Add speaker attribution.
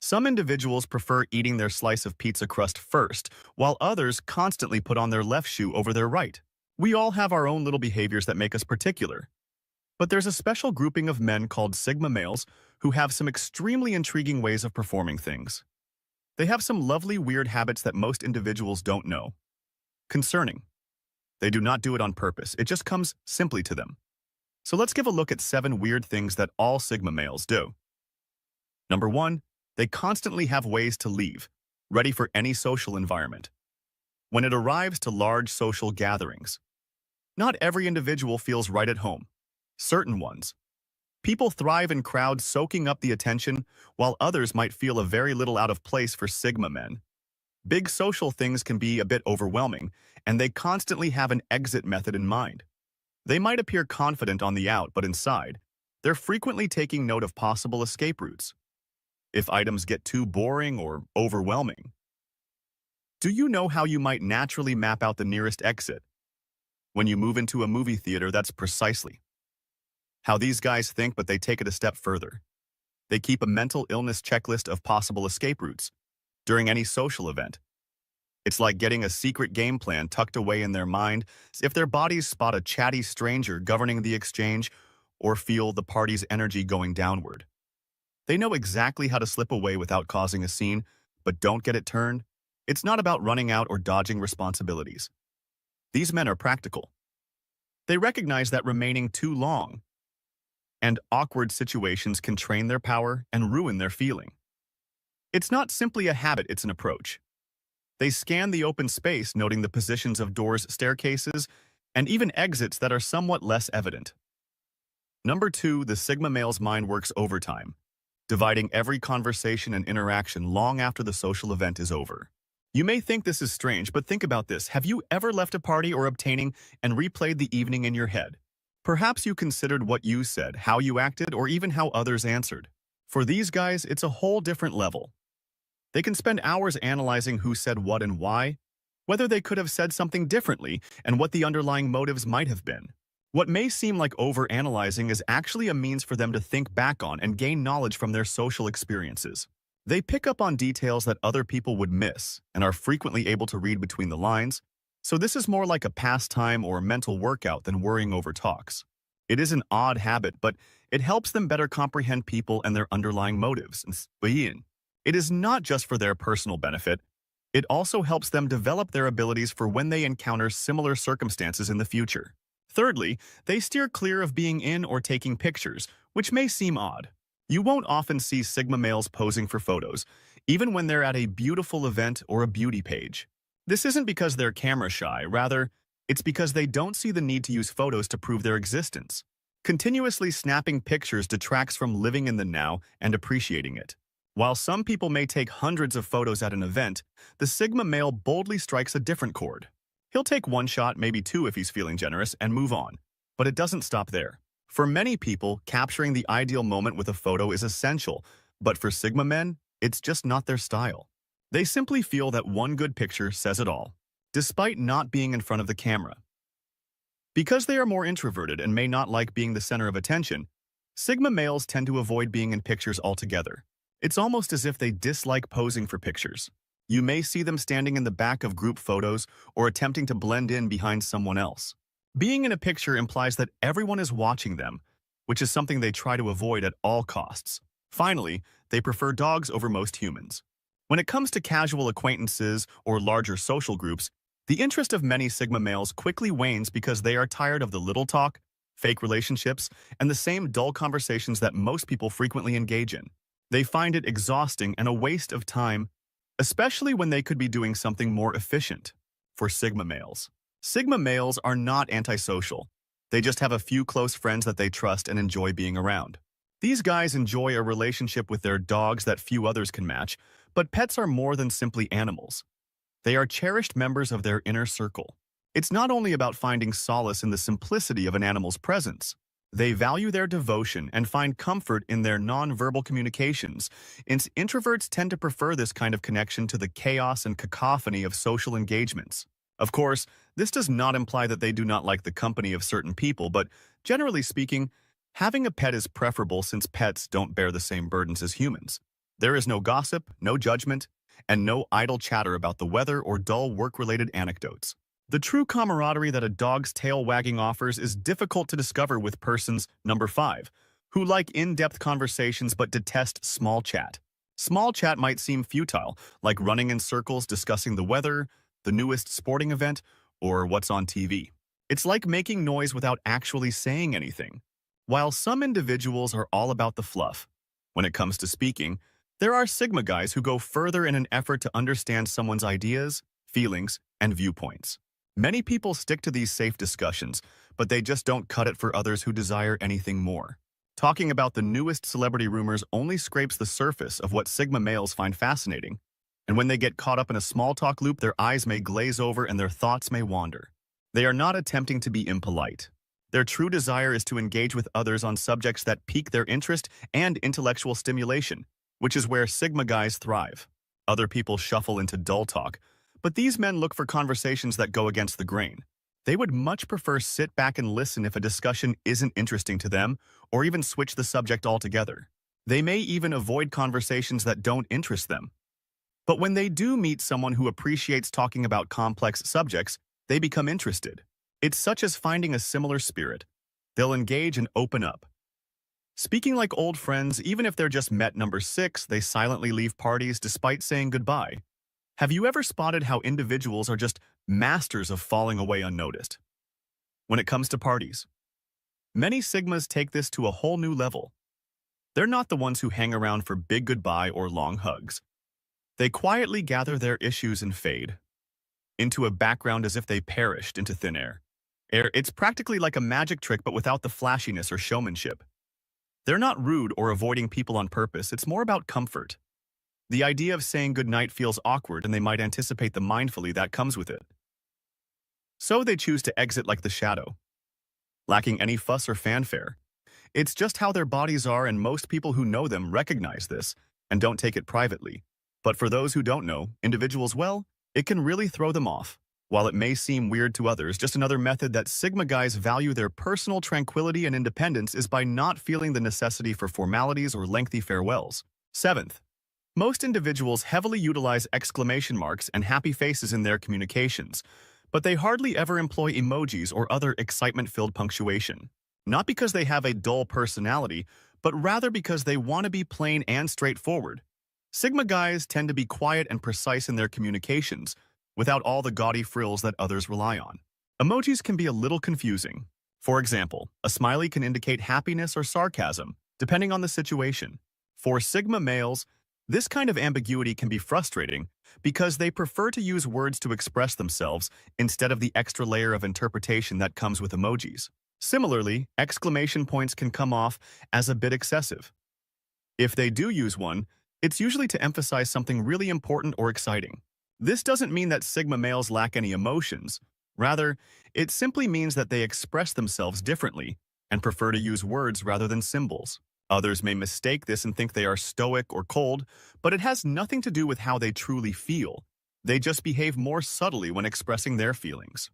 Speaker 1: Some individuals prefer eating their slice of pizza crust first, while others constantly put on their left shoe over their right. We all have our own little behaviors that make us particular. But there's a special grouping of men called Sigma males who have some extremely intriguing ways of performing things. They have some lovely weird habits that most individuals don't know. Concerning. They do not do it on purpose, it just comes simply to them. So let's give a look at 7 weird things that all Sigma males do. Number 1, they constantly have ways to leave, ready for any social environment. When it arrives to large social gatherings, not every individual feels right at home. Certain ones. People thrive in crowds soaking up the attention, while others might feel a very little out of place for Sigma men. Big social things can be a bit overwhelming, and they constantly have an exit method in mind. They might appear confident on the out, but inside, they're frequently taking note of possible escape routes. If items get too boring or overwhelming. Do you know how you might naturally map out the nearest exit? When you move into a movie theater, that's precisely how these guys think, but they take it a step further. They keep a mental illness checklist of possible escape routes during any social event. It's like getting a secret game plan tucked away in their mind if their bodies spot a chatty stranger governing the exchange or feel the party's energy going downward. They know exactly how to slip away without causing a scene, but don't get it turned. It's not about running out or dodging responsibilities. These men are practical. They recognize that remaining too long and awkward situations can train their power and ruin their feeling. It's not simply a habit, it's an approach. They scan the open space, noting the positions of doors, staircases, and even exits that are somewhat less evident. Number 2, the Sigma male's mind works overtime, dividing every conversation and interaction long after the social event is over. You may think this is strange, but think about this. Have you ever left a party or obtaining and replayed the evening in your head? Perhaps you considered what you said, how you acted, or even how others answered. For these guys, it's a whole different level. They can spend hours analyzing who said what and why, whether they could have said something differently, and what the underlying motives might have been. What may seem like over-analyzing is actually a means for them to think back on and gain knowledge from their social experiences. They pick up on details that other people would miss and are frequently able to read between the lines, so this is more like a pastime or a mental workout than worrying over talks. It is an odd habit, but it helps them better comprehend people and their underlying motives. It is not just for their personal benefit, it also helps them develop their abilities for when they encounter similar circumstances in the future. Thirdly, they steer clear of being in or taking pictures, which may seem odd. You won't often see Sigma males posing for photos, even when they're at a beautiful event or a beauty page. This isn't because they're camera shy, rather, it's because they don't see the need to use photos to prove their existence. Continuously snapping pictures detracts from living in the now and appreciating it. While some people may take hundreds of photos at an event, the Sigma male boldly strikes a different chord. He'll take one shot, maybe 2 if he's feeling generous, and move on. But it doesn't stop there. For many people, capturing the ideal moment with a photo is essential, but for Sigma men, it's just not their style. They simply feel that one good picture says it all, despite not being in front of the camera. Because they are more introverted and may not like being the center of attention, Sigma males tend to avoid being in pictures altogether. It's almost as if they dislike posing for pictures. You may see them standing in the back of group photos or attempting to blend in behind someone else. Being in a picture implies that everyone is watching them, which is something they try to avoid at all costs. Finally, they prefer dogs over most humans. When it comes to casual acquaintances or larger social groups, the interest of many Sigma males quickly wanes because they are tired of the little talk, fake relationships, and the same dull conversations that most people frequently engage in. They find it exhausting and a waste of time, especially when they could be doing something more efficient. For Sigma males are not antisocial. They just have a few close friends that they trust and enjoy being around. These guys enjoy a relationship with their dogs that few others can match, but pets are more than simply animals. They are cherished members of their inner circle. It's not only about finding solace in the simplicity of an animal's presence. They value their devotion and find comfort in their non-verbal communications. Introverts tend to prefer this kind of connection to the chaos and cacophony of social engagements. Of course, this does not imply that they do not like the company of certain people, but generally speaking, having a pet is preferable since pets don't bear the same burdens as humans. There is no gossip, no judgment, and no idle chatter about the weather or dull work-related anecdotes. The true camaraderie that a dog's tail wagging offers is difficult to discover with persons, number 5, who like in-depth conversations but detest small chat. Small chat might seem futile, like running in circles discussing the weather, the newest sporting event, or what's on TV. It's like making noise without actually saying anything. While some individuals are all about the fluff, when it comes to speaking, there are Sigma guys who go further in an effort to understand someone's ideas, feelings, and viewpoints. Many people stick to these safe discussions, but they just don't cut it for others who desire anything more. Talking about the newest celebrity rumors only scrapes the surface of what Sigma males find fascinating, and when they get caught up in a small talk loop, their eyes may glaze over and their thoughts may wander. They are not attempting to be impolite. Their true desire is to engage with others on subjects that pique their interest and intellectual stimulation, which is where Sigma guys thrive. Other people shuffle into dull talk, but these men look for conversations that go against the grain. They would much prefer sit back and listen if a discussion isn't interesting to them, or even switch the subject altogether. They may even avoid conversations that don't interest them. But when they do meet someone who appreciates talking about complex subjects, they become interested. It's such as finding a similar spirit. They'll engage and open up. Speaking like old friends, even if they're just met number 6, they silently leave parties despite saying goodbye. Have you ever spotted how individuals are just masters of falling away unnoticed? When it comes to parties, many Sigmas take this to a whole new level. They're not the ones who hang around for big goodbye or long hugs. They quietly gather their issues and fade into a background as if they perished into thin air. It's practically like a magic trick but without the flashiness or showmanship. They're not rude or avoiding people on purpose, it's more about comfort. The idea of saying goodnight feels awkward and they might anticipate the mindfully that comes with it. So they choose to exit like the shadow, lacking any fuss or fanfare. It's just how their bodies are, and most people who know them recognize this and don't take it privately. But for those who don't know individuals well, it can really throw them off. While it may seem weird to others, just another method that Sigma guys value their personal tranquility and independence is by not feeling the necessity for formalities or lengthy farewells. 7th, most individuals heavily utilize exclamation marks and happy faces in their communications, but they hardly ever employ emojis or other excitement-filled punctuation. Not because they have a dull personality, but rather because they want to be plain and straightforward. Sigma guys tend to be quiet and precise in their communications, without all the gaudy frills that others rely on. Emojis can be a little confusing. For example, a smiley can indicate happiness or sarcasm, depending on the situation. For Sigma males, this kind of ambiguity can be frustrating because they prefer to use words to express themselves instead of the extra layer of interpretation that comes with emojis. Similarly, exclamation points can come off as a bit excessive. If they do use one, it's usually to emphasize something really important or exciting. This doesn't mean that Sigma males lack any emotions. Rather, it simply means that they express themselves differently and prefer to use words rather than symbols. Others may mistake this and think they are stoic or cold, but it has nothing to do with how they truly feel. They just behave more subtly when expressing their feelings.